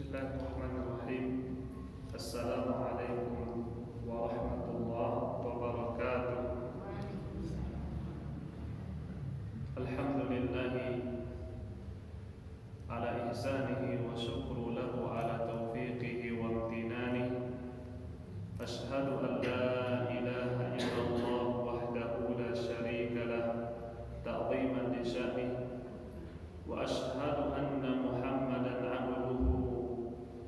Bismillahirrahmanirrahim. Assalamualaikum warahmatullahi wabarakatuh. Alhamdulillahi ala ihsanihi wa syukru lahu ala taufiqihi wa amtinanihi. Ashhadu an la ilaha illallah wahdahu la syarika lah ta'ziman li sya'nihi wa ashhadu anna Muhammadan abduhu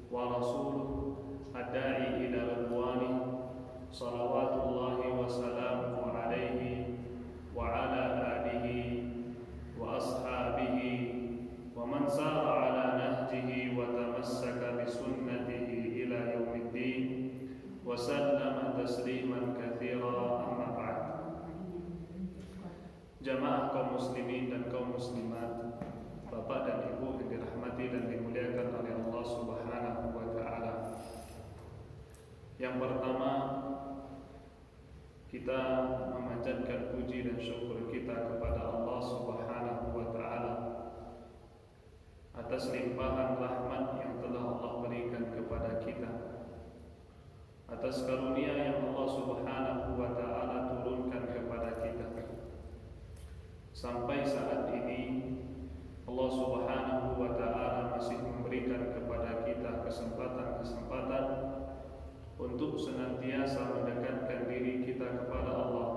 wa rasuluh ad-da'i ila ridwanihi salawatullahi wa salamuhu alaihi wa ala alihi wa ashabihi wa man sara ala nahjihi wa tamassaka bi sunnatihi ila yaumiddin wa sallama tasliman katsira, amma ba'd. Jamaah kaum muslimin dan kaum muslimat, Bapak dan Ibu yang dirahmati dan dimuliakan oleh Allah Subhanahu wa taala. Yang pertama, kita memanjatkan puji dan syukur kita kepada Allah Subhanahu wa taala atas limpahan rahmat yang telah Allah berikan kepada kita, atas karunia yang Allah Subhanahu wa taala turunkan kepada kita. Sampai saat ini Allah Subhanahu wa taala masih memberikan kepada kita kesempatan-kesempatan untuk senantiasa mendekatkan diri kita kepada Allah.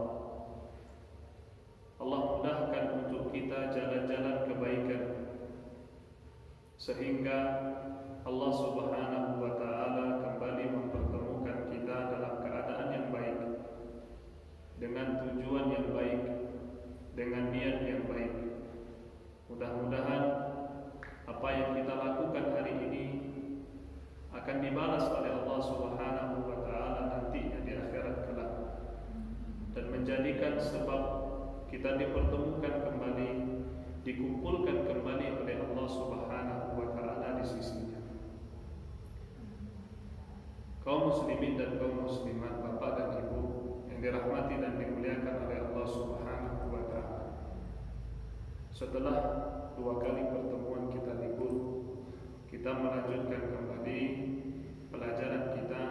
Allah mudahkan untuk kita jalan-jalan kebaikan, sehingga Allah Subhanahu wa taala kembali mempertemukan kita dalam keadaan yang baik, dengan tujuan yang baik, dengan niat yang baik. Mudah-mudahan apa yang kita lakukan hari ini akan dibalas oleh Allah Subhanahu wa taala nantinya di akhirat kelak, dan menjadikan sebab kita dipertemukan kembali, dikumpulkan kembali oleh Allah Subhanahu wa taala di sisinya. Kaum muslimin dan kaum muslimat, Bapak dan Ibu yang dirahmati dan dimuliakan oleh Allah Subhanahu wa taala. Setelah 2 kali pertemuan kita libur, kita melanjutkan kembali pelajaran kita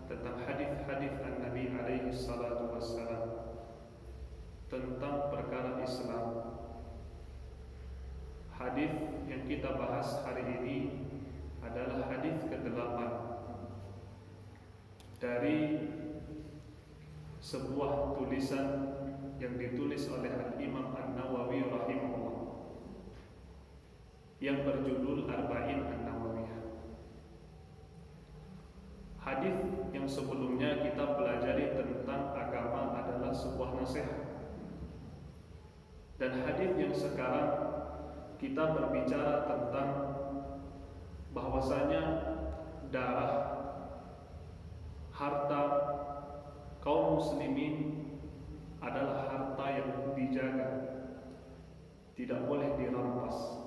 tentang hadis-hadis An-Nabi alaihi salatu wassalam tentang perkara Islam. Hadis yang kita bahas hari ini adalah hadis ke-8 dari sebuah tulisan yang ditulis oleh Al-Imam An-Nawawi rahimahullah, yang berjudul Arba'in An-Nawawiyah. Hadis yang sebelumnya kita pelajari tentang agama adalah sebuah nasihat, dan hadis yang sekarang kita berbicara tentang bahwasanya darah, harta kaum muslimin adalah harta yang dijaga, tidak boleh dirampas.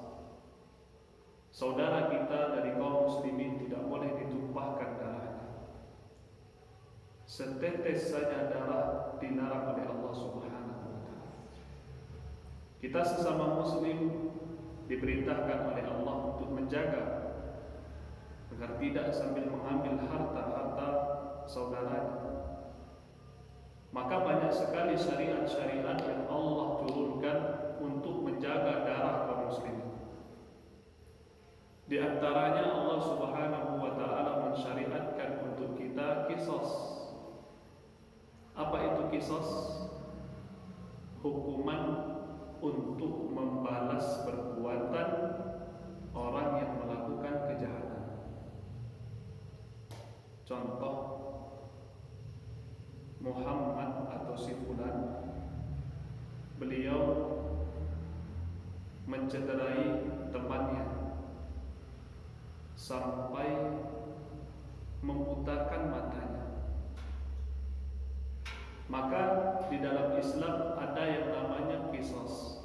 Saudara kita dari kaum muslimin tidak boleh ditumpahkan darahnya. Setetes saja darah dilarang oleh Allah Subhanahu wa taala. Kita sesama muslim diperintahkan oleh Allah untuk menjaga agar tidak sambil mengambil harta-harta saudaranya. Maka banyak sekali syariat-syariat yang Allah turunkan untuk menjaga darah kaum muslimin. Di antaranya Allah Subhanahu wa taala mensyariatkan untuk kita qisas. Apa itu qisas? Hukuman untuk membalas perbuatan orang yang melakukan kejahatan. Contoh, Muhammad atau si fulan, beliau mencederai temannya sampai memutarkan matanya. Maka di dalam Islam ada yang namanya qisas.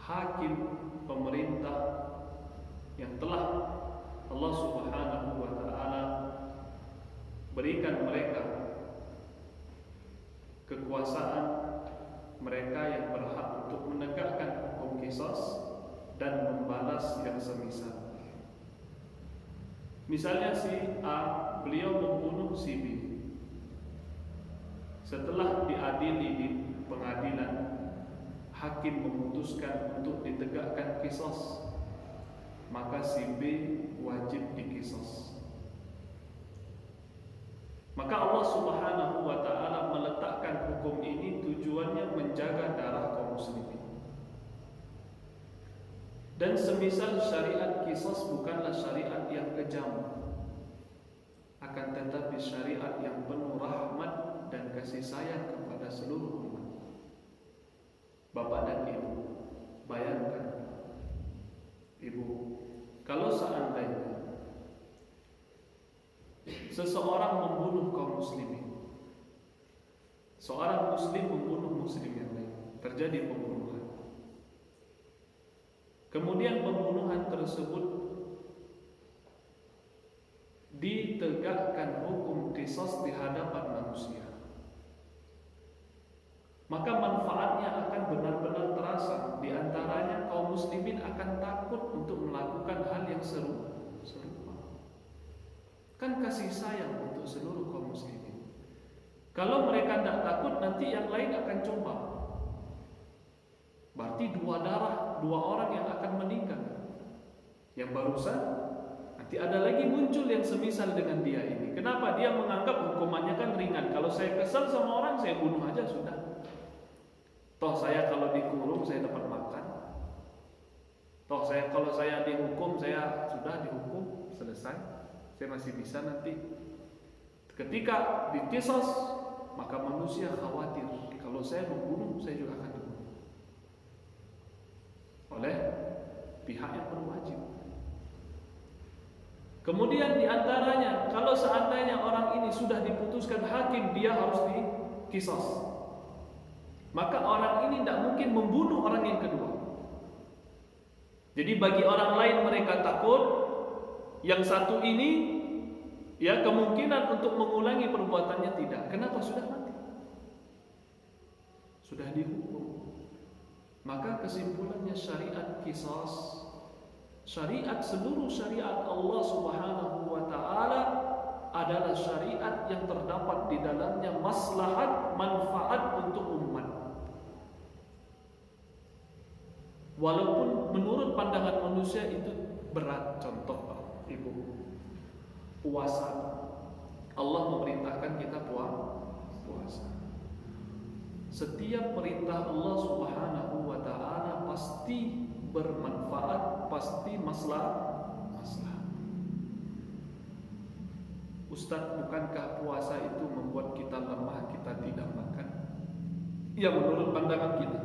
Hakim, pemerintah yang telah Allah Subhanahu wa taala berikan mereka kekuasaan, mereka yang berhak untuk menegakkan hukum qisas dan membalas yang semisal. Misalnya si A, beliau membunuh si B. Setelah diadili di pengadilan, hakim memutuskan untuk ditegakkan qisas, maka si B wajib diqisas. Maka Allah Subhanahu wa ta'ala meletakkan hukum ini tujuannya menjaga darah kaum muslimin. Dan semisal syariat qisas bukanlah syariat yang kejam, akan tetapi syariat yang penuh rahmat dan kasih sayang kepada seluruh umat. Bapak dan Ibu, bayangkan Ibu, kalau seandainya seseorang membunuh kaum muslimin, seorang muslim membunuh muslim yang lain, terjadi pembunuhan. Kemudian pembunuhan tersebut ditegakkan hukum qisas di hadapan manusia, maka manfaatnya akan benar-benar terasa. Di antaranya kaum muslimin akan takut untuk melakukan hal yang serupa. Kan kasih sayang untuk seluruh kaum muslimin. Kalau mereka tidak takut, nanti yang lain akan coba. Berarti dua orang yang akan meninggal. Yang barusan, nanti ada lagi muncul yang semisal dengan dia ini. Kenapa? Dia menganggap hukumannya kan ringan. Kalau saya kesal sama orang, saya bunuh aja sudah. Toh saya kalau dikurung, saya dapat makan. Toh kalau saya dihukum, saya sudah dihukum, selesai. Saya masih bisa nanti. Ketika diqisas, maka manusia khawatir. Kalau saya membunuh, saya juga akan dibunuh oleh pihak yang berwajib. Kemudian diantaranya, kalau seandainya orang ini sudah diputuskan hakim dia harus diqisas, maka orang ini tidak mungkin membunuh orang yang kedua. Jadi bagi orang lain mereka takut, yang satu ini ya kemungkinan untuk mengulangi perbuatannya tidak. Kenapa? Sudah mati, sudah dihukum. Maka kesimpulannya syariat qisas, syariat seluruh syariat Allah Subhanahu wa ta'ala adalah syariat yang terdapat di dalamnya maslahat, manfaat untuk umat. Walaupun menurut pandangan manusia itu berat. Contoh Ibu, puasa. Allah memerintahkan kita puasa. Setiap perintah Allah Subhanahu wa ta'ala pasti bermanfaat, pasti maslahat. Ustaz, bukankah puasa itu membuat kita lemah, kita tidak makan? Ya, menurut pandangan kita.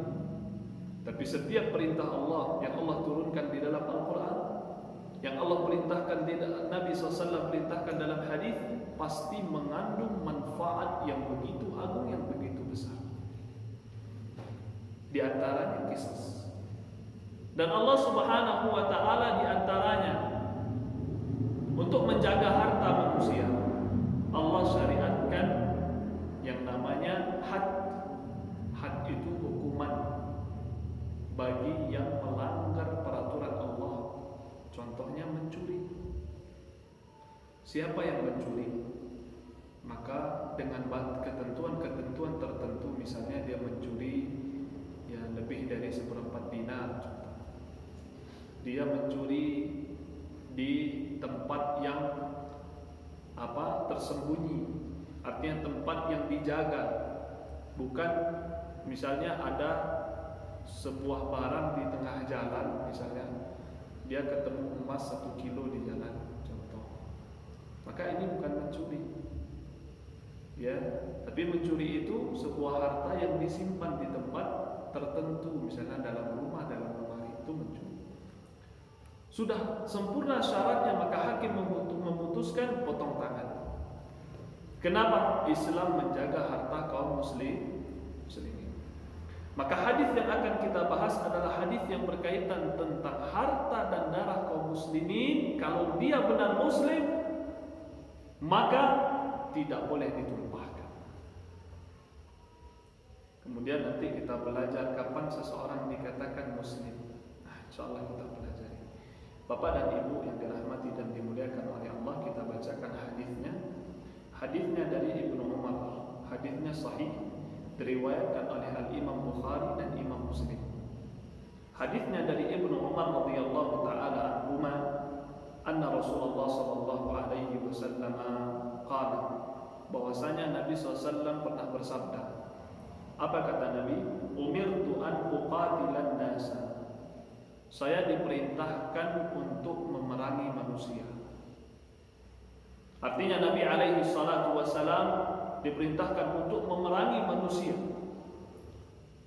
Tapi setiap perintah Allah yang Allah turunkan di dalam Al-Quran, yang Allah perintahkan di Nabi SAW perintahkan dalam hadis, pasti mengandung manfaat yang begitu agung, yang begitu besar. Di antaranya qisas. Dan Allah Subhanahu wa ta'ala di antaranya untuk menjaga harta manusia, Allah syariatkan yang namanya had. Had itu hukuman bagi yang melanggar peraturan Allah. Contohnya mencuri. Siapa yang mencuri, maka dengan ketentuan-ketentuan tertentu, misalnya dia mencuri ya lebih dari seperempat dinar, dia mencuri di tempat yang tersembunyi, artinya tempat yang dijaga, bukan misalnya ada sebuah barang di tengah jalan, misalnya dia ketemu emas 1 kilo di jalan, contoh, maka ini bukan mencuri, ya. Tapi mencuri itu sebuah harta yang disimpan di tempat tertentu, misalnya dalam rumah, dalam lemari, itu mencuri. Sudah sempurna syaratnya, maka hakim memutuskan potong tangan. Kenapa? Islam menjaga harta kaum muslimin. Maka hadis yang akan kita bahas adalah hadis yang berkaitan tentang harta dan darah kaum muslimin. Kalau dia benar muslim, maka tidak boleh ditumpahkan. Kemudian nanti kita belajar kapan seseorang dikatakan muslim. Insyaallah kita pelajari. Bapak dan Ibu yang dirahmati dan dimuliakan oleh Allah, kita bacakan hadisnya. Hadisnya dari Ibnu Umar. Hadisnya sahih, diriwayatkan oleh Al-Imam Bukhari dan Imam Muslim. Hadisnya dari Ibnu Umar radhiyallahu taala anhuma, anna Rasulullah sallallahu alaihi wasallam qala, bahwasanya Nabi SAW pernah bersabda. Apa kata Nabi? Umirtu an uqatilan nasa. Saya diperintahkan untuk memerangi manusia. Artinya Nabi alaihi salatu wassalam diperintahkan untuk memerangi manusia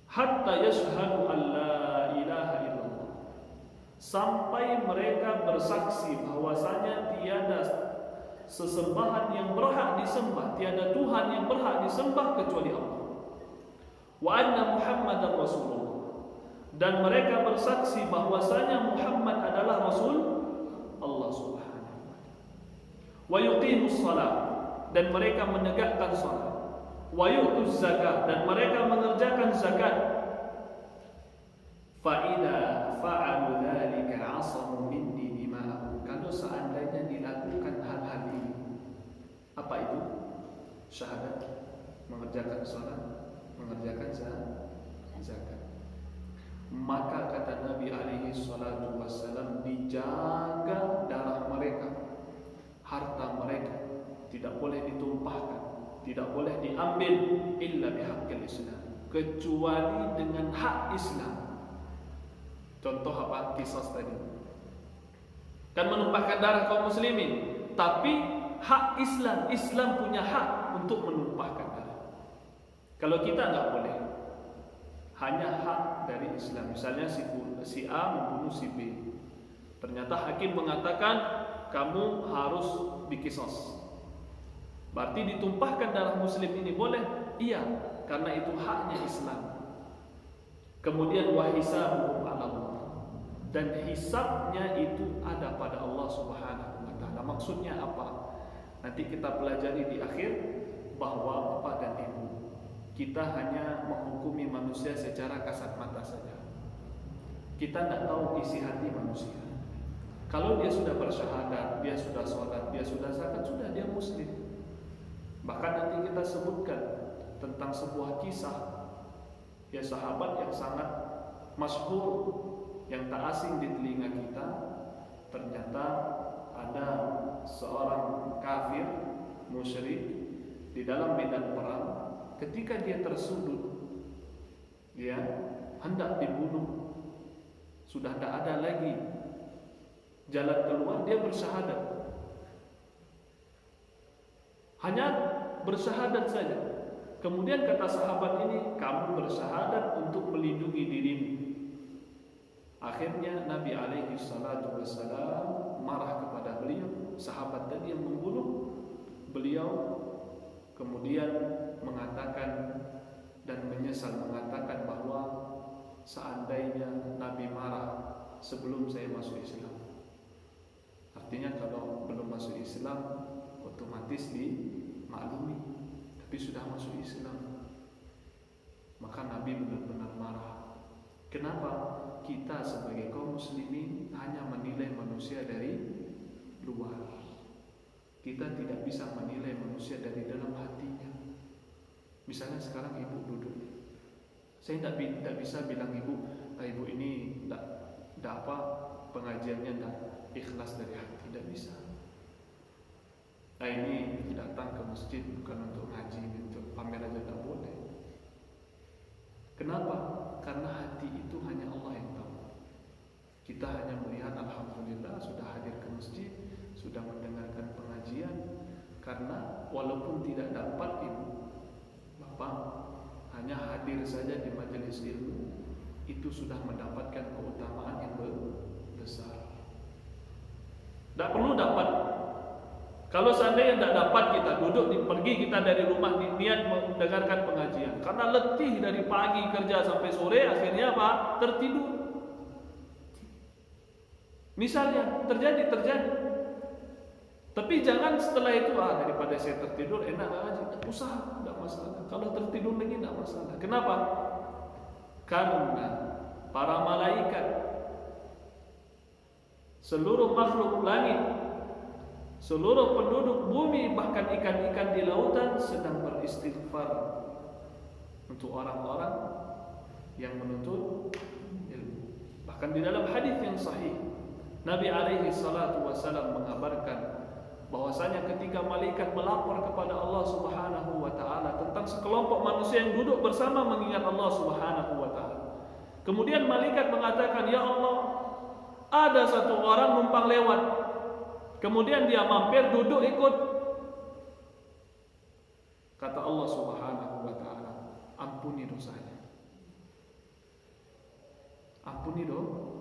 hatta yashhadu an la ilaha illallah, sampai mereka bersaksi bahwasanya tiada sesembahan yang berhak disembah, tiada Tuhan yang berhak disembah kecuali Allah, wa anna Muhammadar Rasulullah, dan mereka bersaksi bahwasanya Muhammad adalah Rasul Allah Subhanahu wa taala, wa yuqimus shalah, dan mereka menegakkan salat, wa yu'tuz zakat, dan mereka mengerjakan zakat. Fa idza fa'alu dzalika 'asamu minni dima'ahum, kalau seandainya dilakukan hal-hal ini, apa itu? Syahadat, mengerjakan salat, mengerjakan zakat, maka kata Nabi alaihi salatu wassalam, dijaga darah mereka, harta mereka tidak boleh ditumpahkan, tidak boleh diambil illa bihaqqil Islam, kecuali dengan hak Islam. Contoh apa? Qisas tadi. Kan menumpahkan darah kaum muslimin, tapi hak Islam, Islam punya hak untuk menumpahkan darah. Kalau kita enggak boleh. Hanya hak dari Islam. Misalnya si A membunuh si B. Ternyata hakim mengatakan kamu harus dikisos. Berarti ditumpahkan darah muslim ini boleh? Iya, karena itu haknya Islam. Kemudian wahisabuhum 'ala Allah, dan hisabnya itu ada pada Allah Subhanahu wa taala. Maksudnya apa? Nanti kita pelajari di akhir bahwa Bapak dan Ibu, kita hanya menghukumi manusia secara kasat mata saja. Kita tidak tahu isi hati manusia. Kalau dia sudah bersyahadat, dia sudah sholat, dia sudah zakat, sudah dia muslim. Bahkan nanti kita sebutkan tentang sebuah kisah, ya, sahabat yang sangat masyhur, yang tak asing di telinga kita. Ternyata ada seorang kafir musyrik di dalam medan perang. Ketika dia tersudut, dia hendak dibunuh, sudah tidak ada lagi jalan keluar, dia bersyahadat. Hanya bersyahadat saja. Kemudian kata sahabat ini, kamu bersyahadat untuk melindungi dirimu. Akhirnya Nabi alaihi salatu wassalam marah kepada beliau, sahabat tadi yang membunuh beliau. Kemudian mengatakan dan menyesal, mengatakan bahwa seandainya Nabi marah sebelum saya masuk Islam. Artinya kalau belum masuk Islam otomatis dimaklumi, tapi sudah masuk Islam, maka Nabi benar-benar marah. Kenapa? Kita sebagai kaum muslimin hanya menilai manusia dari luar. Kita tidak bisa menilai manusia dari dalam hatinya. Misalnya sekarang ibu duduk, saya tidak bisa bilang ibu ini tidak apa, pengajiannya tidak ikhlas dari hati, tidak bisa. Nah, ini datang ke masjid bukan untuk ngaji, untuk pamer aja tak boleh. Kenapa? Karena hati itu hanya Allah yang tahu. Kita hanya melihat alhamdulillah sudah hadir ke masjid, sudah mendengarkan pengajian. Karena walaupun tidak dapat ibu bapak, hanya hadir saja di majelis ilmu, itu sudah mendapatkan keutamaan yang besar. Tidak perlu dapat. Kalau seandainya tidak dapat, kita duduk, pergi kita dari rumah niat mendengarkan pengajian, karena letih dari pagi kerja sampai sore, akhirnya apa? Tertidur. Misalnya terjadi. Tapi jangan setelah itu daripada saya tertidur enak ngaji, usaha, tidak masalah. Kalau tertidur lagi tidak masalah. Kenapa? Karena para malaikat seluruh makhluk langit, seluruh penduduk bumi, bahkan ikan-ikan di lautan sedang beristighfar untuk orang-orang yang menuntut ilmu. Bahkan di dalam hadis yang sahih, Nabi alaihi salatu wasallam mengabarkan bahwasanya ketika malaikat melapor kepada Allah Subhanahu wa taala tentang sekelompok manusia yang duduk bersama mengingat Allah Subhanahu wa taala. Kemudian malaikat mengatakan, "Ya Allah, ada satu orang numpang lewat. Kemudian dia mampir duduk ikut." Kata Allah Subhanahu wa taala, "Ampuni dosanya." Ampuni dong.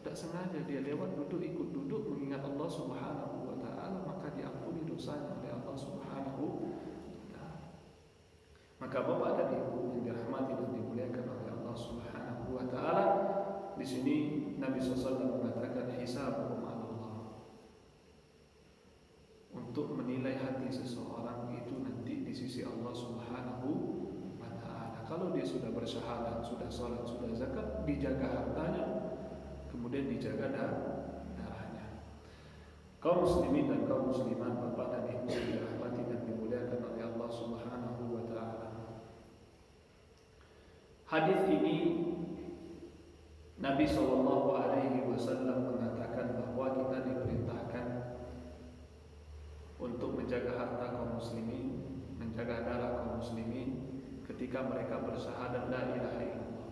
Tidak sengaja dia lewat duduk ikut duduk mengingat Allah Subhanahu wa taala, maka diampuni dosanya oleh Allah Subhanahu wa taala. Maka Bapak dan Ibu yang dirahmati dan dimuliakan oleh Allah Subhanahu wa taala, di sini Nabi SAW mengatakan hisabuhum 'ala Allah. Untuk menilai hati seseorang itu nanti di sisi Allah Subhanahu wa taala. Kalau dia sudah bersyahadat, sudah salat, sudah zakat, dijaga hartanya, kemudian dijaga darahnya. Kaum muslimin dan kaum muslimat, Bapak dan Ibu yang dirahmati dan dimuliakan oleh Allah Subhanahu wa taala. Hadis ini Nabi sallallahu alaihi wasallam mengatakan bahwa kita diperintahkan untuk menjaga harta kaum muslimin, menjaga darah kaum muslimin ketika mereka bersyahadat la ilaha illallah.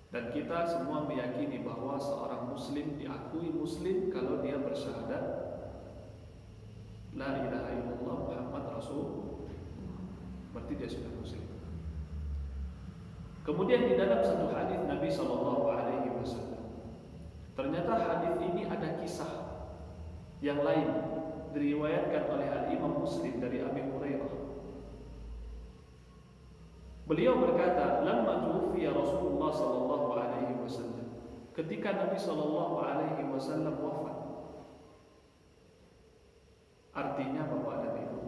Dan kita semua meyakini bahwa seorang muslim diakui muslim kalau dia bersyahadat la ilaha illallah Muhammad Rasul, berarti dia sudah muslim. Kemudian di dalam satu hadis Nabi sallallahu alaihi wasallam, ternyata hadis ini ada kisah yang lain diriwayatkan oleh Al-Imam Muslim dari Abi Hurairah. Beliau berkata, "Lamma tuwfiya Rasulullah sallallahu alaihi wasallam." Ketika Nabi sallallahu alaihi wasallam wafat. Artinya Bapak dan Ibu,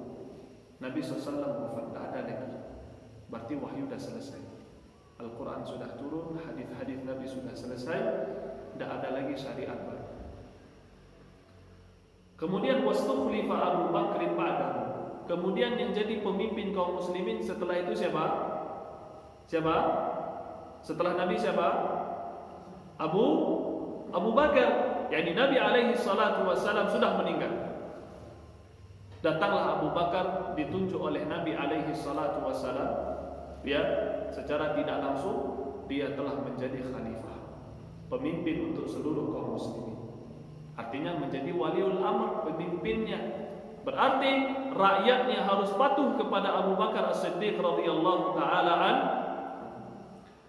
Nabi SAW wafat, tidak ada lagi. Berarti wahyu sudah selesai. Al-Quran sudah turun, hadis-hadis Nabi sudah selesai, tidak ada lagi syariat baru. Kemudian wastukhlifa Abu Bakr ba'dahu. Kemudian yang jadi pemimpin kaum muslimin setelah itu siapa? Siapa? Setelah Nabi siapa? Abu Bakar. Yani Nabi alaihi salatu wassalam sudah meninggal. Datanglah Abu Bakar ditunjuk oleh Nabi alaihi salatu wassalam. Ya, secara tidak langsung dia telah menjadi khalifah, pemimpin untuk seluruh kaum muslimin. Artinya menjadi waliul amr, pemimpinnya. Berarti rakyatnya harus patuh kepada Abu Bakar As-Siddiq radhiyallahu taala an.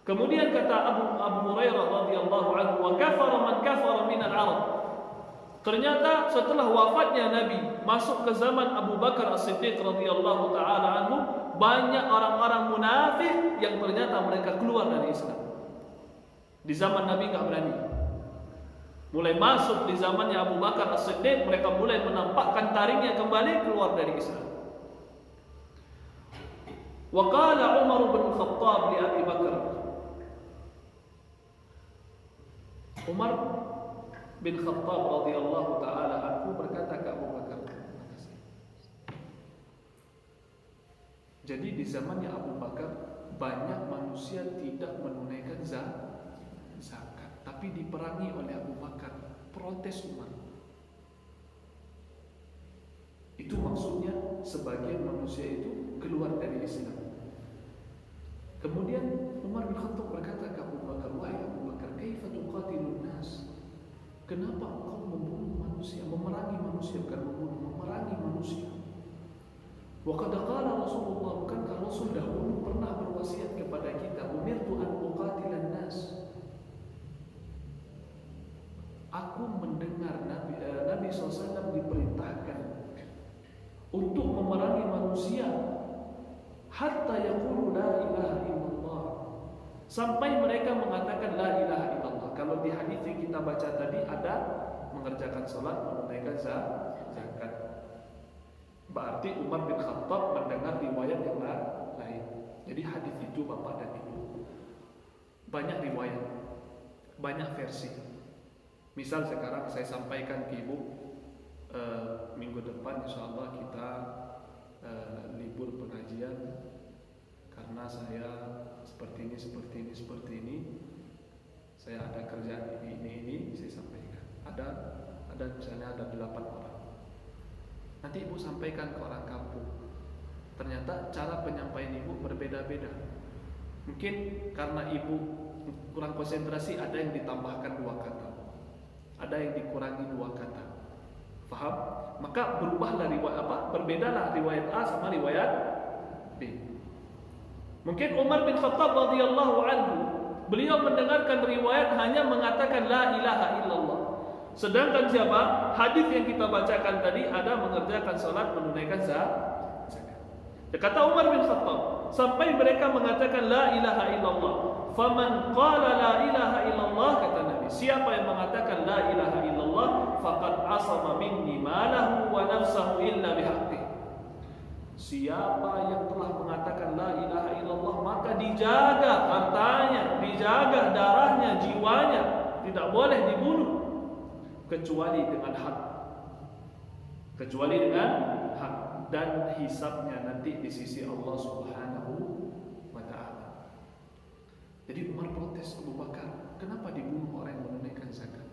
Kemudian kata Abu Hurairah radhiyallahu anhu, "Wa kafara man kafara min al-'arab." Ternyata setelah wafatnya Nabi, masuk ke zaman Abu Bakar As-Siddiq radhiyallahu taala anhu, banyak orang-orang munafik yang ternyata mereka keluar dari Islam. Di zaman Nabi enggak berani. Mulai masuk di zamannya Abu Bakar As-Siddiq, mereka mulai menampakkan taringnya kembali keluar dari Islam. Wa qala Umar bin Khattab li Abi Bakar. Umar bin Khattab radhiyallahu taala anhu berkata ke Abu Bakar, jadi di zamannya Abu Bakar banyak manusia tidak menunaikan zakat, tapi diperangi oleh Abu Bakar. Protes Umar. Itu maksudnya sebagian manusia itu keluar dari Islam. Kemudian Umar bin Khattab berkata ke Abu Bakar, "Wahai Abu Bakar, kaifa tuqatilun nas?" Kenapa engkau membunuh manusia, memerangi manusia, bukan membunuh, memerangi manusia? Wa qad qala Rasulullah, bukankah Rasul dahulu pernah berwasiat kepada kita, "Umirtu an uqatilan nas." Aku mendengar Nabi SAW diperintahkan untuk memerangi manusia hatta yaqulu la ilaha illallah, sampai mereka mengatakan la ilaha illallah. Kalau di hadis yang kita baca tadi ada mengerjakan salat, menunaikan zakat. Berarti Umar bin Khattab mendengar riwayat yang lain. Jadi hadis itu Bapak dan Ibu banyak riwayat, banyak versi. Misal sekarang saya sampaikan ke ibu, minggu depan insya Allah kita libur pengajian karena saya seperti ini, saya ada kerjaan ini, saya sampaikan. Ada misalnya ada 8 orang. Nanti ibu sampaikan ke orang kampung. Ternyata cara penyampaian ibu berbeda-beda. Mungkin karena ibu kurang konsentrasi, ada yang ditambahkan 2 kata, ada yang dikurangi 2 kata. Faham? Maka berubahlah berbedalah riwayat A sama riwayat B. Mungkin Umar bin Khattab radhiyallahu anhu, beliau mendengarkan riwayat hanya mengatakan la ilaha illallah. Sedangkan siapa? Hadis yang kita bacakan tadi ada mengerjakan salat, menunaikan zakat. Kata Umar bin Khattab, sampai mereka mengatakan la ilaha illallah. Faman qala la ilaha illallah, kata Nabi, siapa yang mengatakan la ilaha illallah, faqad asama minni malahu wa nafsahu illa bihaqqi. Siapa yang telah mengatakan la ilaha illallah, maka dijaga hartanya, dijaga darahnya, jiwanya, tidak boleh dibunuh kecuali dengan hak. Dan hisabnya nanti di sisi Allah Subhanahu wa ta'ala. Jadi Umar protes Abu Bakar, kenapa dibunuh orang yang menunaikan zakat?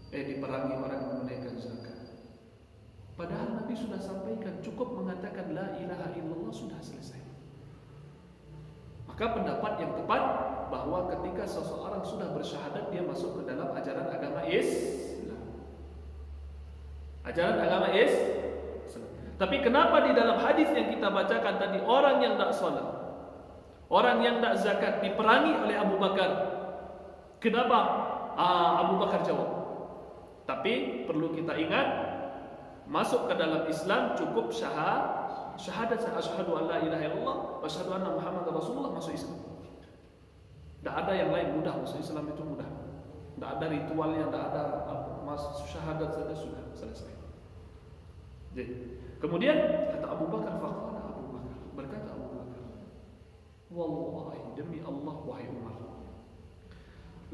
Diperangi orang yang menunaikan zakat. Padahal Nabi sudah sampaikan, cukup mengatakan la ilaha illallah sudah selesai. Maka pendapat yang tepat bahwa ketika seseorang sudah bersyahadat, dia masuk ke dalam ajaran agama Islam. Ajaran agama Islam. Tapi kenapa di dalam hadis yang kita bacakan tadi, orang yang tak salat, orang yang tak zakat diperangi oleh Abu Bakar? Kenapa? Abu Bakar jawab. Tapi perlu kita ingat, masuk ke dalam Islam cukup syahadat asyhadu an la ilaha illallah wa asyhadu anna Muhammadar Rasulullah, masuk Islam. Tidak ada yang lain, mudah masuk Islam itu mudah. Tidak ada ritualnya, tidak ada masuk syahadat saja sudah selesai. Jadi, kemudian kata Abu Bakar, faqala Abu Bakar, berkata Abu Bakar, wallahi, demi Allah wahai Umar,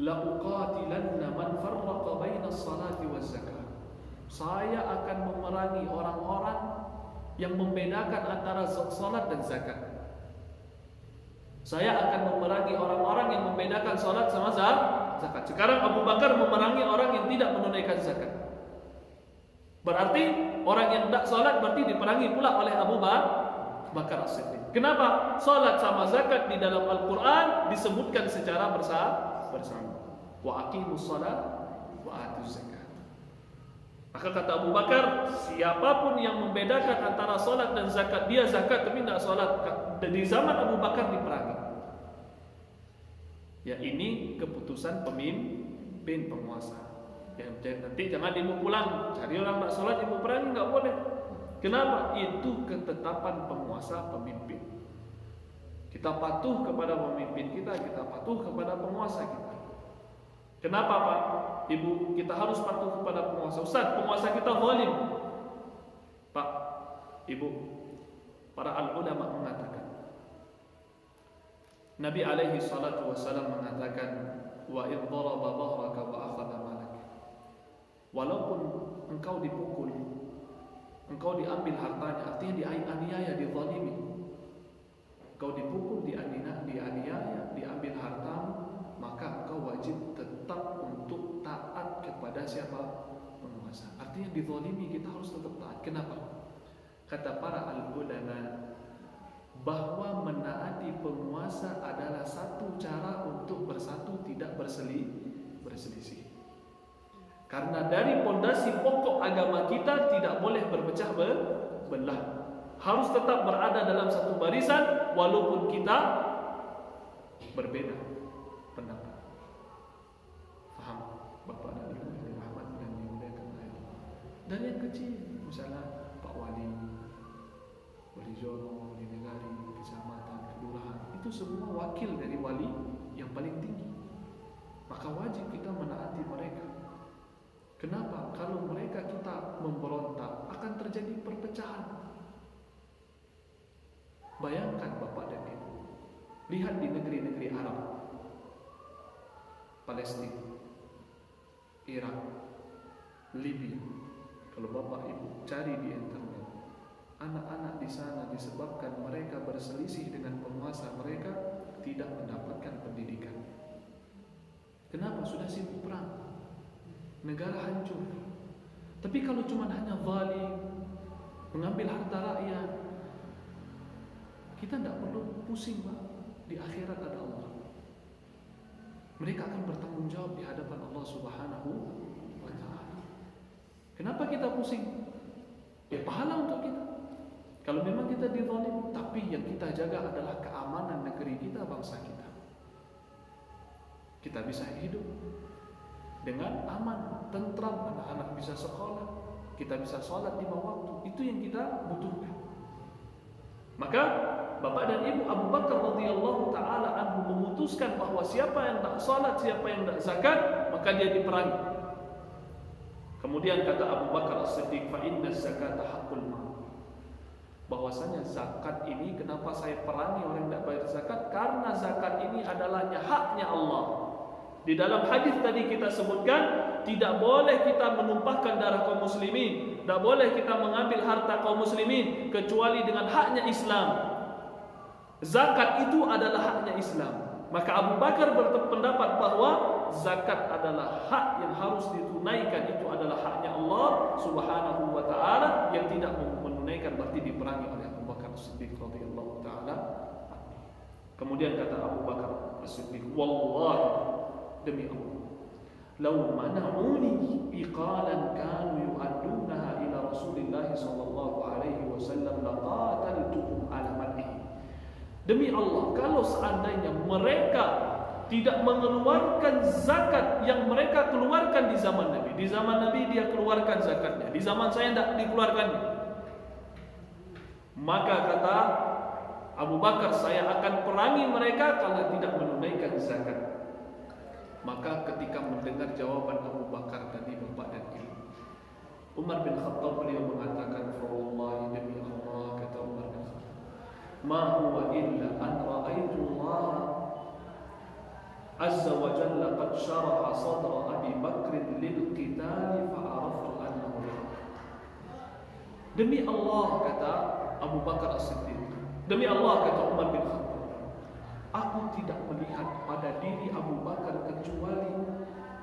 la uqatilanna man farraqa baina as-salati waz-zakah. Saya akan memerangi orang-orang yang membedakan antara salat dan zakat. Saya akan memerangi orang-orang yang membedakan salat sama zakat. Sekarang Abu Bakar memerangi orang yang tidak menunaikan zakat. Berarti orang yang tidak salat berarti diperangi pula oleh Abu Bakar As-Siddiq. Kenapa? Salat sama zakat di dalam Al-Quran disebutkan secara bersama. Wa aqimus shalah wa atuz zakat. Maka kata Abu Bakar, siapapun yang membedakan antara solat dan zakat, dia zakat tapi tidak solat, di zaman Abu Bakar diperangi. Ya, ini keputusan pemimpin, penguasa. Ya, nanti jangan ibu pulang cari orang tak solat ibu perangi, nggak boleh. Kenapa? Itu ketetapan penguasa, pemimpin. Kita patuh kepada pemimpin kita patuh kepada penguasa kita. Kenapa Pak? Ibu, kita harus patuh kepada penguasa. Ustaz, penguasa kita zalim. Pak, Ibu, para al-ulama mengatakan, Nabi alaihi salatu wassalam mengatakan, wa idh daraba dhahraka wa akhadha malak. Walaupun engkau dipukul, engkau diambil hartanya, artinya dianiaya, dizalimi. Engkau dipukul, dianiaya, diambil hartamu, maka engkau wajib tetap untuk taat kepada siapa? Penguasa. Artinya dizalimi kita harus tetap taat. Kenapa? Kata para al-ulama bahwa menaati penguasa adalah satu cara untuk bersatu, tidak berselisih. Karena dari pondasi pokok agama kita tidak boleh berpecah belah. Harus tetap berada dalam satu barisan walaupun kita berbeda pendapat. Faham? Bapak dan Ibu yang dirahmati dan dimuliakan oleh Allah. Dan yang kecil, misalnya Pak Wali Jono, Wali Negari, kecamatan, kelurahan, itu semua wakil dari wali yang paling tinggi. Maka wajib kita menaati mereka. Kenapa? Kalau mereka kita memberontak, akan terjadi perpecahan. Bayangkan Bapak dan Ibu, lihat di negeri-negeri Arab, Palestina, Irak, Libya. Kalau bapak ibu cari di internet, anak-anak di sana disebabkan mereka berselisih dengan penguasa mereka tidak mendapatkan pendidikan. Kenapa? Sudah sibuk perang, negara hancur. Tapi kalau cuma hanya zalim, mengambil harta rakyat, kita tidak perlu pusing, Pak. Di akhirat ada Allah. Mereka akan bertanggung jawab di hadapan Allah Subhanahu wa ta'ala. Kenapa kita pusing? Ya pahala untuk kita. Kalau memang kita dizalim, tapi yang kita jaga adalah keamanan negeri kita, bangsa kita. Kita bisa hidup dengan aman, tentram, anak-anak bisa sekolah, kita bisa sholat 5 waktu. Itu yang kita butuhkan. Maka Bapak dan Ibu Abu Bakar radhiyallahu taala anhu memutuskan bahwa siapa yang tak sholat, siapa yang tak zakat, maka dia diperangi. Kemudian kata Abu Bakar As-Siddiq, fa inna zakata haqqul mal. Bahwasanya zakat ini, kenapa saya perangi orang yang tidak bayar zakat? Karena zakat ini adalah haknya Allah. Di dalam hadis tadi kita sebutkan, tidak boleh kita menumpahkan darah kaum muslimin, tidak boleh kita mengambil harta kaum muslimin kecuali dengan haknya Islam. Zakat itu adalah haknya Islam. Maka Abu Bakar berpendapat bahwa zakat adalah hak yang harus ditunaikan, itu adalah haknya Allah Subhanahu wa taala. Yang tidak menunaikan berarti diperangi oleh Abu Bakar As-Siddiq radhiyallahu taala. Kemudian kata Abu Bakar As-Siddiq, wallahi, demi Allah, law mana'uni iqalan kanu yu'addunaha ila Rasulillah sallallahu alaihi wasallam laqataltuhum ala madhihi. Demi Allah, kalau seandainya mereka tidak mengeluarkan zakat yang mereka keluarkan di zaman Nabi. Di zaman Nabi dia keluarkan zakatnya, di zaman saya tidak dikeluarkannya. Maka kata Abu Bakar, saya akan perangi mereka kalau tidak menunaikan zakat. Maka ketika mendengar jawaban Abu Bakar tadi, bapak dan ibu, Umar bin Khattab beliau mengatakan, "Wallahi, demi Allah," kata Umar bin Khattab, "ma huwa illa an ra'aitu Allah azza wa jalla qad syaraha sadra Abi Bakr lil qital fa araftu annahu haq." Demi Allah, kata Abu Bakar As-Siddiq, demi Allah, kata Umar bin Khattab, aku tidak melihat pada diri Abu Bakar kecuali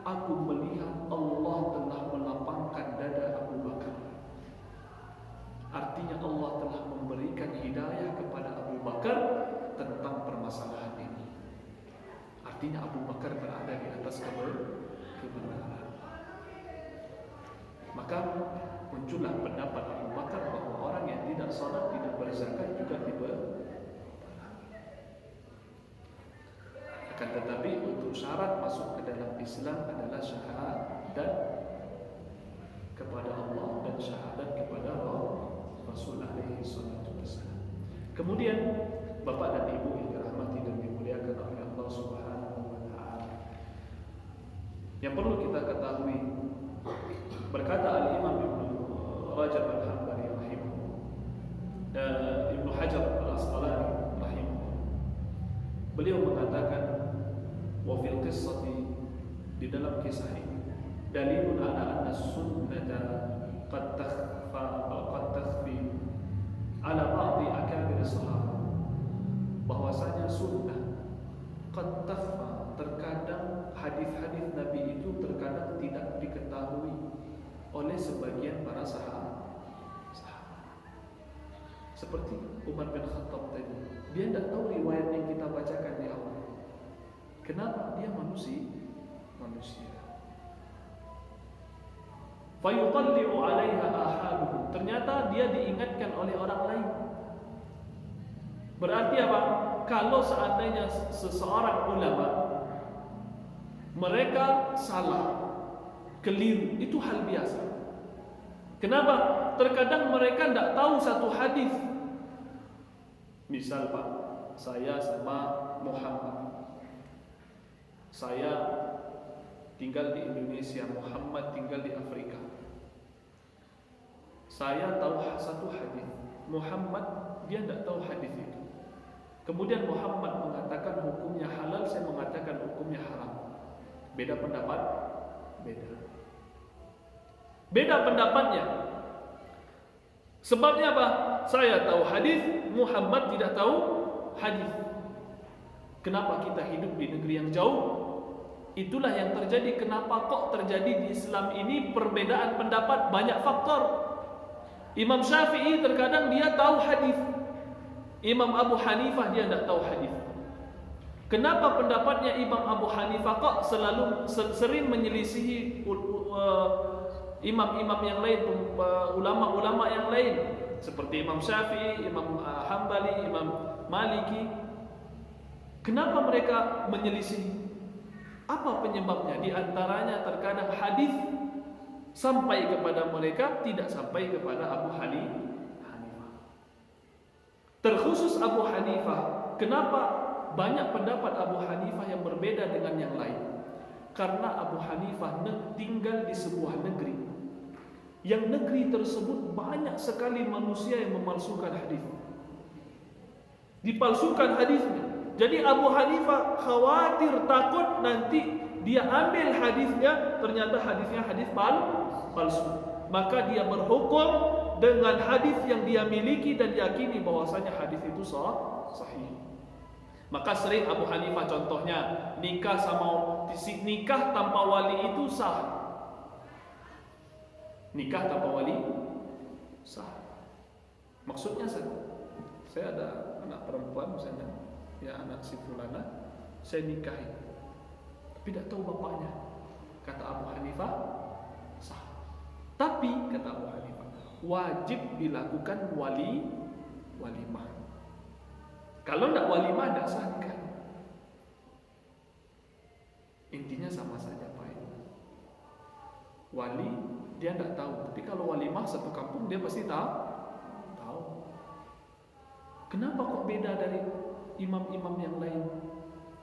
aku melihat Allah telah melapangkan dada Abu Bakar. Artinya Allah telah memberikan hidayah kepada Abu Bakar tentang permasalahan ini. Artinya Abu Bakar berada di atas kebenaran. Maka muncullah pendapat Abu Bakar bahwa orang yang tidak salat, tidak berzakat juga akan tetapi untuk syarat masuk ke dalam Islam adalah syahadat kepada Allah dan syahadat kepada Rasul alaihi salatu wassalam. Kemudian Bapak dan Ibu yang dirahmati dan dimuliakan oleh Allah Subhanahu wa taala, yang perlu kita ketahui, berkata Al-Imam Ibnu Rajab Al-Hambali rahimahullah dan Ibnu Hajar Al-Asqalani rahimahullah, beliau mengatakan, wa fil qissati, di dalam kisah ini, dalilun ala anna sunnata qad takhfa atau qad takhfi ala ba'di akabir sahabat, bahwasanya sunnah qad takhfa, terkadang hadis-hadis Nabi itu terkadang tidak diketahui oleh sebagian para sahabat. Seperti Umar bin Khattab tadi, dia tidak tahu riwayat yang kita bacakan di awal. Kenapa? Dia manusia. Fayutalli'u 'alaiha ahaduhum, ternyata dia diingatkan oleh orang lain. Berarti apa? Kalau seandainya seseorang ulama mereka salah, keliru, itu hal biasa. Kenapa? Terkadang mereka tidak tahu satu hadis. Misal, Pak, saya sama Muhammad, saya tinggal di Indonesia, Muhammad tinggal di Afrika. Saya tahu satu hadis, Muhammad dia tidak tahu hadis itu. Kemudian Muhammad mengatakan hukumnya halal, saya mengatakan hukumnya haram. Beda pendapat? Beda. Beda pendapatnya. Sebabnya apa? Saya tahu hadis, Muhammad tidak tahu hadis. Kenapa kita hidup di negeri yang jauh? Itulah yang terjadi. Kenapa kok terjadi di Islam ini perbedaan pendapat? Banyak faktor. Imam Syafi'i terkadang dia tahu hadis, Imam Abu Hanifah dia tidak tahu hadis. Kenapa pendapatnya Imam Abu Hanifah kok selalu sering menyelisihi imam-imam yang lain, ulama-ulama yang lain, seperti Imam Syafi'i, Imam Hambali, Imam Maliki? Kenapa mereka menyelisih? Apa penyebabnya? Di antaranya terkadang hadis sampai kepada mereka, tidak sampai kepada Abu Hanifah. Terkhusus Abu Hanifah. Kenapa banyak pendapat Abu Hanifah yang berbeda dengan yang lain? Karena Abu Hanifah tinggal di sebuah negeri, yang negeri tersebut banyak sekali manusia yang memalsukan hadis, dipalsukan hadisnya. Jadi Abu Hanifah khawatir, takut nanti dia ambil hadisnya, ternyata hadisnya hadis palsu. Maka dia berhukum dengan hadis yang dia miliki dan yakini bahwasanya hadis itu sahih. Maka sering Abu Hanifah contohnya nikah tanpa wali itu sah. Nikah tanpa wali sah. Maksudnya saya ada anak perempuan misalnya, ya anak si fulana, saya nikahi, tapi tidak tahu bapaknya. Kata Abu Hanifah sah. Tapi kata Abu Hanifah wajib dilakukan walimah. Kalau tidak walimah tidak sah nikah. Intinya sama saja Pak. Wali dia tidak tahu, tapi kalau walimah satu kampung dia pasti tahu. Kenapa kok beda dari imam-imam yang lain,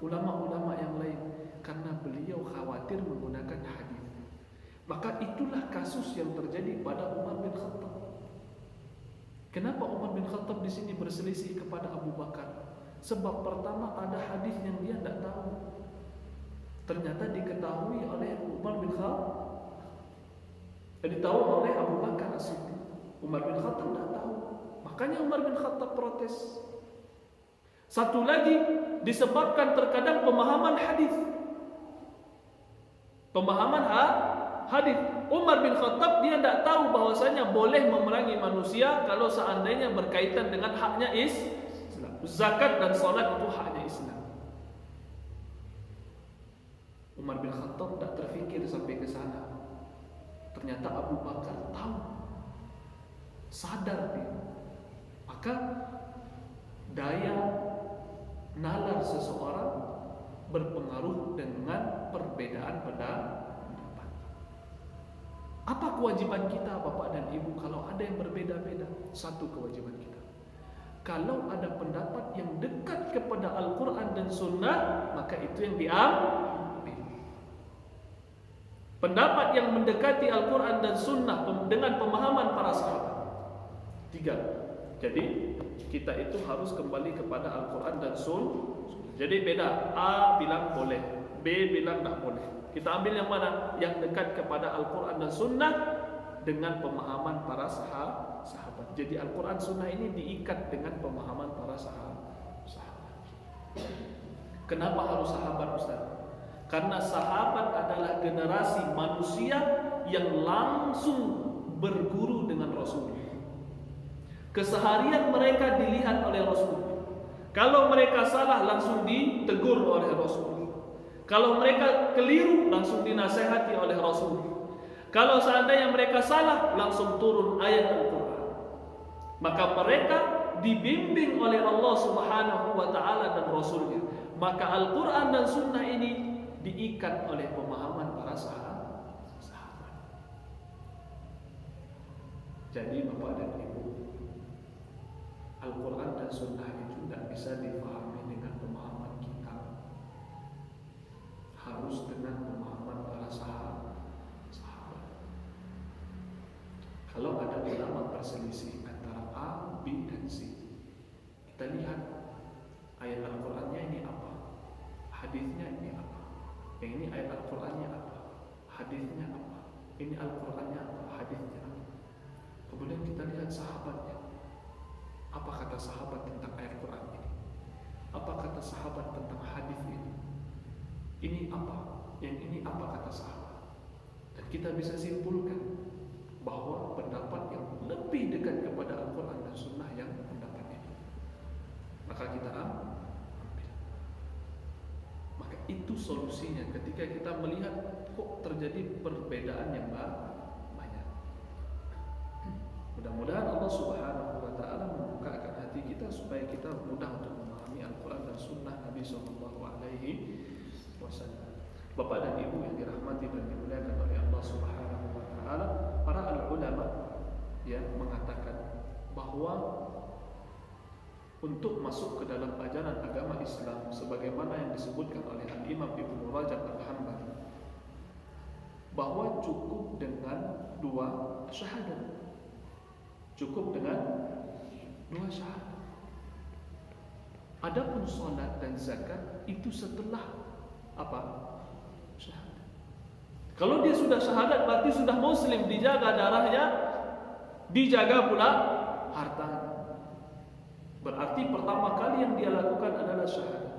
ulama-ulama yang lain? Karena beliau khawatir menggunakan hadis. Maka itulah kasus yang terjadi pada Umar bin Khattab. Kenapa Umar bin Khattab di sini berselisih kepada Abu Bakar? Sebab pertama ada hadis yang dia tidak tahu. Ternyata diketahui oleh Umar bin Khattab. Ditahu oleh Abu Bakar As-Siddiq. Umar bin Khattab tidak tahu. Makanya Umar bin Khattab protes. Satu lagi disebabkan terkadang pemahaman hadis. Pemahaman hadis. Umar bin Khattab dia tidak tahu bahwasanya boleh memerangi manusia kalau seandainya berkaitan dengan haknya Islam. Zakat dan salat itu haknya Islam. Umar bin Khattab tidak terfikir sampai ke sana. Ternyata Abu Bakar tahu, sadar dia. Maka daya nalar seseorang berpengaruh dengan perbedaan pendapat. Apa kewajiban kita Bapak dan Ibu kalau ada yang berbeda-beda? Satu kewajiban kita, kalau ada pendapat yang dekat kepada Al-Quran dan Sunnah, maka itu yang diambil. Pendapat yang mendekati Al-Quran dan Sunnah dengan pemahaman para sahabat. 3. Jadi kita itu harus kembali kepada Al-Quran dan Sunnah. Jadi beda, A bilang boleh, B bilang tak boleh. Kita ambil yang mana? Yang dekat kepada Al-Quran dan Sunnah dengan pemahaman para sahabat. Jadi Al-Quran Sunnah ini diikat dengan pemahaman para sahabat. Kenapa harus sahabat Ustaz? Karena sahabat adalah generasi manusia yang langsung berguru dengan Rasul. Keseharian mereka dilihat oleh Rasul. Kalau mereka salah langsung ditegur oleh Rasul. Kalau mereka keliru langsung dinasehati oleh Rasul. Kalau seandainya mereka salah langsung turun ayat Al-Quran. Maka mereka dibimbing oleh Allah Subhanahu wa ta'ala dan Rasulnya. Maka Al-Quran dan Sunnah ini diikat oleh pemahaman para sahabat. Jadi Bapak dan Ibu, Al-Quran dan Sunnah itu tidak bisa difahami dengan pemahaman kita, harus dengan pemahaman para sahabat. Kalau ada ulama berselisih antara A, B, dan C, kita lihat ayat Al-Qurannya ini apa, hadisnya ini apa. Yang ini ayat Al-Qurannya apa, hadisnya apa. Ini Al-Qur'annya apa? Hadisnya apa? Kemudian kita lihat sahabatnya. Apa kata sahabat tentang ayat Quran ini? Apa kata sahabat tentang hadis ini? Ini apa? Yang ini apa kata sahabat? Dan kita bisa simpulkan bahwa pendapat yang lebih dekat kepada Al-Quran dan Sunnah yang pendapat ini. Maka kita ambil. Maka itu solusinya ketika kita melihat kok terjadi perbedaan yang banyak. Mudah-mudahan Allah Subhanahu wa taala membukakan hati kita supaya kita mudah untuk memahami Al-Quran dan Sunnah Nabi sallallahu alaihi wasallam. Bapak dan Ibu yang dirahmati dan dimuliakan oleh Allah Subhanahu wa taala, para ulama ya mengatakan bahwa untuk masuk ke dalam ajaran agama Islam sebagaimana yang disebutkan oleh Imam Ibnu Rajab Al-Hambali, bahwa cukup dengan 2 syahadat. Cukup dengan 2 syahadat. Adapun salat dan zakat itu setelah apa? Syahadat. Kalau dia sudah syahadat berarti sudah muslim, dijaga darahnya, dijaga pula hartanya. Berarti pertama kali yang dia lakukan adalah syahadat.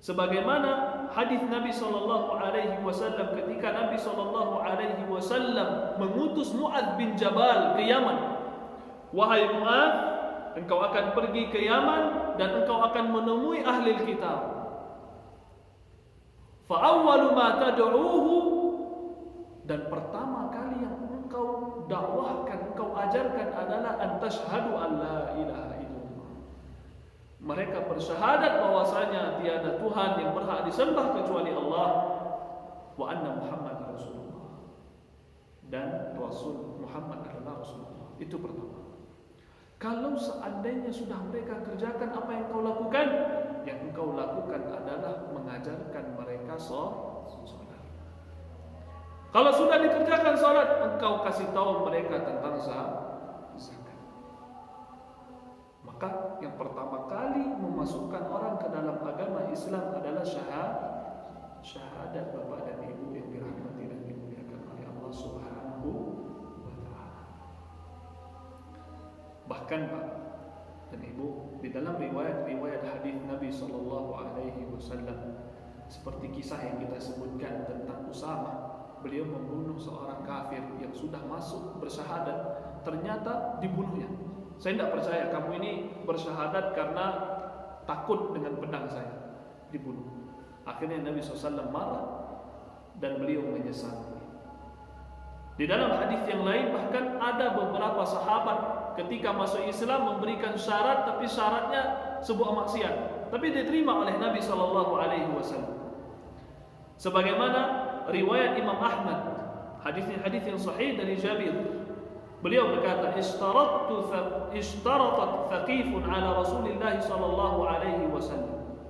Sebagaimana hadis Nabi sallallahu alaihi wasallam ketika Nabi sallallahu alaihi wasallam mengutus Mu'adz bin Jabal ke Yaman. Wahai Mu'adz, engkau akan pergi ke Yaman dan engkau akan menemui ahli kitab. Fa awwalu ma tad'uuhu, dan pertama kali yang engkau dakwahkan, engkau ajarkan adalah an tashhadu an la ilaha illallah. Mereka bersyahadat bahwasanya tiada Tuhan yang berhak disembah kecuali Allah, wa anna Muhammad Rasulullah, dan Rasul Muhammad adalah Rasulullah. Itu pertama. Kalau seandainya sudah mereka kerjakan apa yang kau lakukan, yang engkau lakukan adalah mengajarkan mereka salat. Kalau sudah dikerjakan salat, engkau kasih tahu mereka tentang zakat. Maka yang pertama kali memasukkan orang ke dalam agama Islam adalah syahadat. Bapak dan Ibu yang dirahmati dan dimuliakan oleh Allah Subhanahu wa taala. Bahkan Pak dan Ibu, di dalam riwayat hadis Nabi sallallahu alaihi wasallam, seperti kisah yang kita sebutkan tentang Usama, beliau membunuh seorang kafir yang sudah masuk bersyahadat, ternyata dibunuhnya. Saya tidak percaya kamu ini bersyahadat karena takut dengan pedang saya, dibunuh. Akhirnya Nabi SAW marah dan beliau menyesal. Di dalam hadis yang lain bahkan ada beberapa sahabat ketika masuk Islam memberikan syarat, tapi syaratnya sebuah maksiat, tapi diterima oleh Nabi SAW. Sebagaimana riwayat Imam Ahmad, hadisnya hadis yang sahih dari Jabir. Beliau berkata, ishtaratat Thaqifun ala Rasulillah sallallahu alaihi wasallam.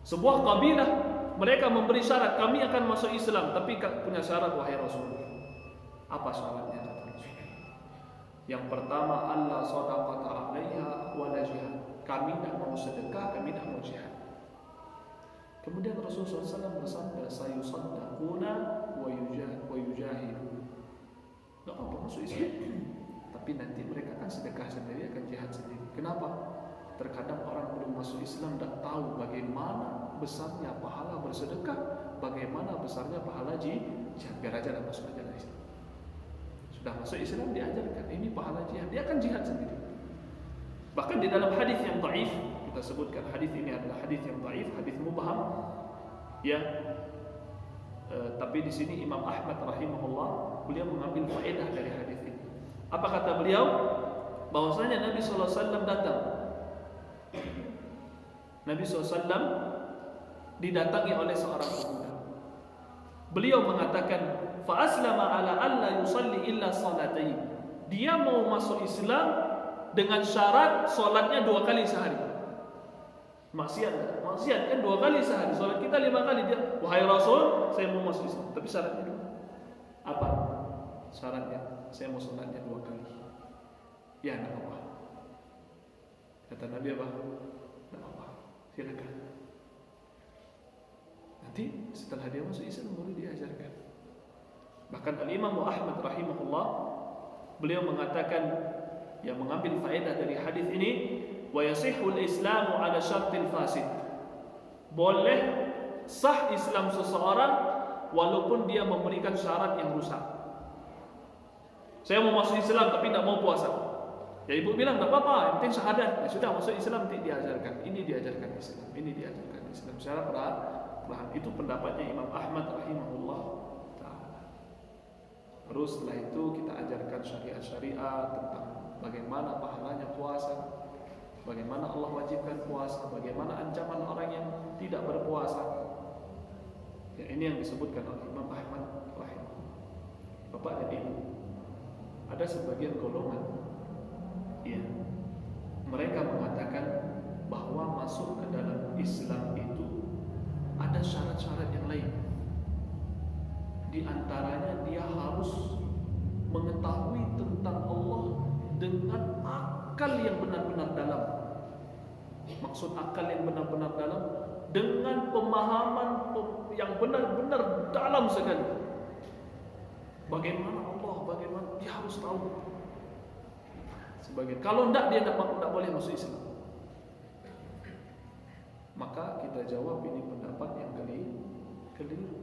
Sebuah kabilah mereka memberi syarat, kami akan masuk Islam, tapi punya syarat wahai Rasul. Apa syaratnya kata Rasul? Yang pertama, Allah shadaqata 'alaiha wa la jihad. Kami tidak mau sedekah, kami tidak mau jihad. Kemudian Rasulullah SAW bersabda, sayusaddaquna wa yujahidu. Tidak apa-apa masuk Islam, tapi nanti mereka akan sedekah sendiri, akan jihad sendiri. Kenapa? Terkadang orang belum masuk Islam tidak tahu bagaimana besarnya pahala bersedekah, bagaimana besarnya pahala jihad. Biar aja dah masuk aja Islam. Sudah masuk Islam diajarkan ini pahala jihad, dia akan jihad sendiri. Bahkan di dalam hadis yang dhaif, kita sebutkan hadis ini adalah hadis yang dhaif, hadis mubham, ya. Tapi di sini Imam Ahmad rahimahullah beliau mengambil faedah dari hadis ini. Apa kata beliau? Bahwasanya Nabi sallallahu alaihi wasallam datang. Nabi sallallahu alaihi wasallam didatangi oleh seorang pemuda. Beliau mengatakan, fa aslama ala alla yusalli illa salatain. Dia mau masuk Islam dengan syarat salatnya 2 kali sehari. Maksiat kan 2 kali sehari. Salat kita 5 kali. Dia, wahai Rasul, saya mau masuk Islam, tapi syaratnya 2. Apa syaratnya? Saya mau salatnya 2 kali. Ya, tidak apa. Kata Nabi apa? Tidak apa. Silakan. Nanti setelah dia masuk Islam baru diajarkan. Bahkan Al-Imam Ahmad rahimahullah, beliau mengatakan, yang mengambil faedah dari hadis ini, wa yasihul islamu ala syartil fasid. Boleh sah Islam seseorang walaupun dia memberikan syarat yang rusak. Saya mau masuk Islam tapi tidak mau puasa. Ya ibu bilang tak apa-apa, yang penting syahadat. Ya sudah, masuk Islam diajarkan. Ini diajarkan Islam, ini diajarkan Islam. Syarat perlahan. Itu pendapatnya Imam Ahmad rahimahullah ta'ala. Terus setelah itu kita ajarkan syariat-syariat tentang bagaimana pahalanya puasa, bagaimana Allah wajibkan puasa, bagaimana ancaman orang yang tidak berpuasa. Ya, ini yang disebutkan oleh Imam Ahmad rahimahullah. Bapak dan Ibu, ada sebagian golongan, ya, mereka mengatakan bahwa masuk ke dalam Islam itu ada syarat-syarat yang lain. Di antaranya dia harus mengetahui tentang Allah dengan akal yang benar-benar dalam. Maksud akal yang benar-benar dalam, dengan pemahaman yang benar-benar dalam sekali. Bagaimana Allah, bagaimana dia harus tahu. Sebagian, kalau tidak dia tidak boleh masuk Islam. Maka kita jawab ini pendapat yang keliru.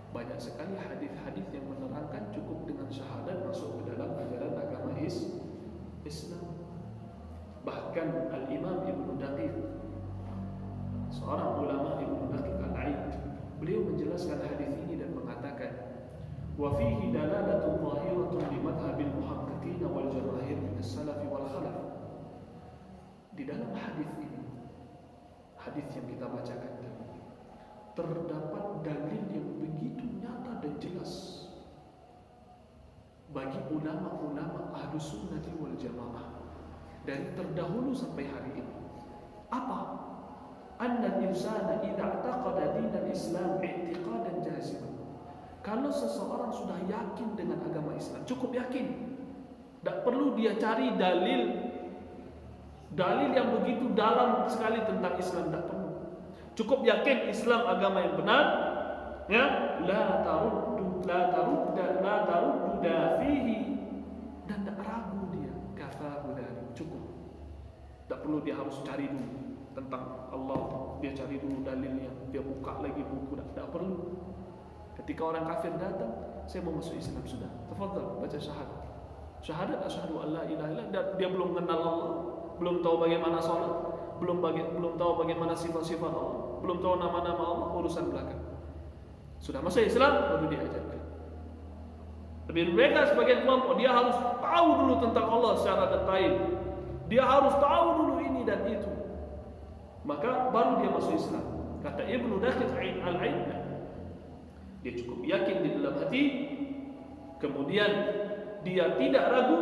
Banyak sekali hadis-hadis yang menerangkan cukup dengan syahadat masuk ke dalam ajaran agama Islam. Bahkan Al-Imam Ibnu Daqiq, seorang ulama Ibnu Daqiq Al-Aid, beliau menjelaskan hadis ini dan mengatakan, wa fihi dalalatun zahiratun li madhhabil muhaqqiqin wal jamaahir min as-salaf wal khalaf. Di dalam hadis ini, hadis yang kita bacakan tadi, terdapat dalil yang begitu nyata dan jelas bagi ulama-ulama Ahlus Sunnah wal Jamaah dari terdahulu sampai hari ini. Apa? Anna al-insana idza i'taqada dinal Islam i'tiqadan jaziman. Kalau seseorang sudah yakin dengan agama Islam, cukup yakin, tidak perlu dia cari dalil yang begitu dalam sekali tentang Islam, tidak perlu. Cukup yakin Islam agama yang benar, ya, la taruddu fihi, dan tak ragu dia, kafahu dzalik, cukup. Tak perlu dia harus cari dulu tentang Allah, dia cari dulu dalilnya, dia buka lagi buku, tak perlu. Ketika orang kafir datang, saya mau masuk Islam, sudah, tafadhal baca syahadat. Syahadat asyhadu an la ilaha illallah, dia belum kenal Allah, belum tahu bagaimana salat, belum tahu bagaimana sifat-sifat Allah, belum tahu nama-nama Allah, urusan belakang. Sudah masuk Islam, baru diajarkan. Tapi mereka sebagian kelompok, dia harus tahu dulu tentang Allah secara detail. Dia harus tahu dulu ini dan itu. Maka baru dia masuk Islam. Kata Ibnu Daqiq Al-Aid, dia cukup yakin di dalam hati, kemudian dia tidak ragu,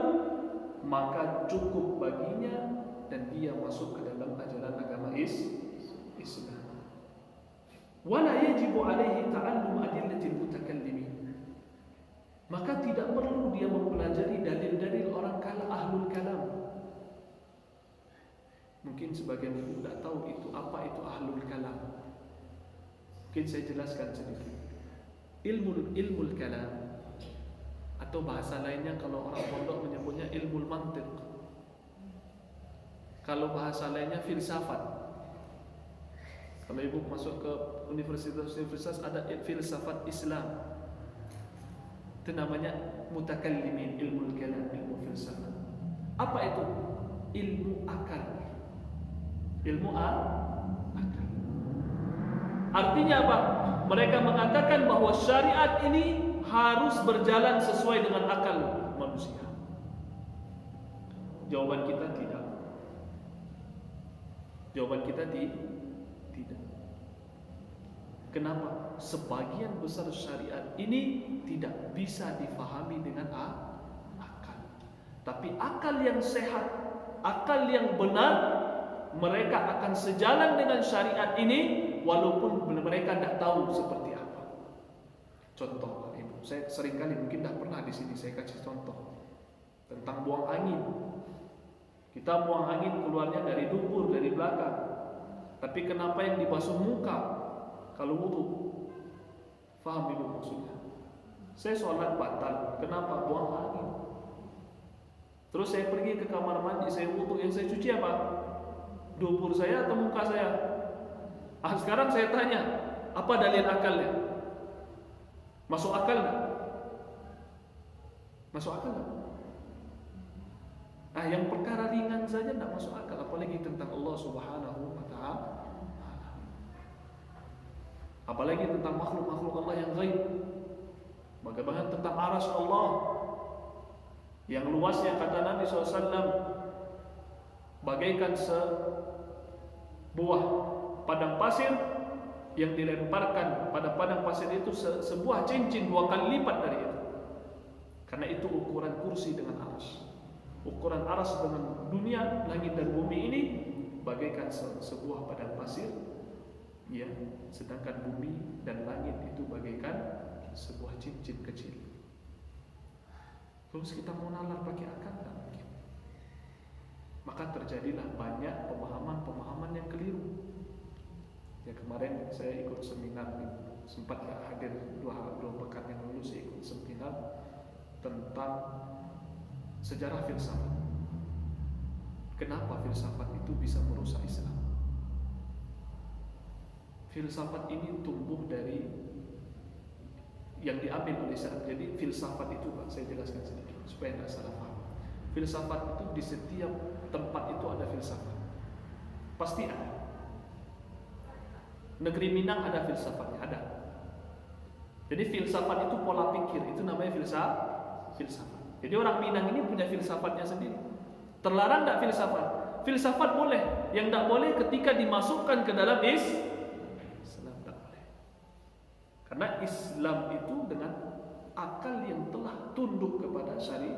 maka cukup baginya dan dia masuk ke dalam ajaran agama Islam. Wala yajibu alaihi ta'allum adillatil mutakallimin. Maka tidak perlu dia mempelajari dalil-dalil orang kala ahlul kalam. Mungkin sebagian ibu tidak tahu itu apa itu ahlul kalam. Mungkin saya jelaskan sedikit. Ilmu kalam, atau bahasa lainnya kalau orang pondok menyebutnya ilmu mantiq. Kalau bahasa lainnya filsafat. Kalau ibu masuk ke universitas ada filsafat Islam. Itu namanya mutakallimin, ilmu kalam, ilmu filsafat. Apa itu? Ilmu akal. Ilmu akal. Artinya apa? Mereka mengatakan bahwa syariat ini harus berjalan sesuai dengan akal manusia. Jawaban kita tidak. Jawaban kita tidak. Kenapa? Sebagian besar syariat ini tidak bisa difahami dengan akal. Tapi akal yang sehat, akal yang benar, mereka akan sejalan dengan syariat ini walaupun mereka tidak tahu seperti apa. Contoh, Ibu, saya seringkali mungkin tidak pernah di sini saya kasih contoh tentang buang angin. Kita buang angin keluarnya dari dubur, dari belakang. Tapi kenapa yang dibasuh muka kalau wudu? Faham Ibu maksudnya? Saya sholat batal. Kenapa? Buang angin. Terus saya pergi ke kamar mandi, saya wudu, yang saya cuci apa? Dubur saya atau muka saya? Sekarang saya tanya, apa dalil akalnya? Masuk akal nggak? Masuk akal nggak? Yang perkara ringan saja tidak masuk akal, apalagi tentang Allah Subhanahu wa Ta'ala. Apalagi tentang makhluk-makhluk Allah yang gaib. Bagaimana tentang arsy Allah yang luasnya, kata Nabi SAW, bagaikan sebuah padang pasir yang dilemparkan pada padang pasir itu sebuah cincin 2 kali lipat dari itu. Karena itu ukuran kursi dengan arsy. Ukuran arsy dengan dunia, langit dan bumi ini bagaikan sebuah padang pasir, ya, sedangkan bumi dan langit itu bagaikan sebuah cincin kecil. Terus kita mau nalar pakai akal tak mungkin. Maka terjadilah banyak pemahaman yang keliru. Ya, kemarin saya ikut seminar, sempat hadir 2 pekan yang lalu saya ikut seminar tentang sejarah filsafat. Kenapa filsafat itu bisa merusak Islam? Filsafat ini tumbuh dari yang diambil oleh Islam. Jadi filsafat itu, Pak, saya jelaskan sedikit supaya tidak salah paham. Filsafat itu di setiap tempat itu ada filsafat. Pasti ada. Negeri Minang ada filsafatnya, ada. Jadi filsafat itu pola pikir, itu namanya filsafat. Jadi orang Minang ini punya filsafatnya sendiri. Terlarang tidak filsafat? Filsafat boleh. Yang tidak boleh ketika dimasukkan ke dalam Islam, tidak boleh. Karena Islam itu dengan akal yang telah tunduk kepada syariat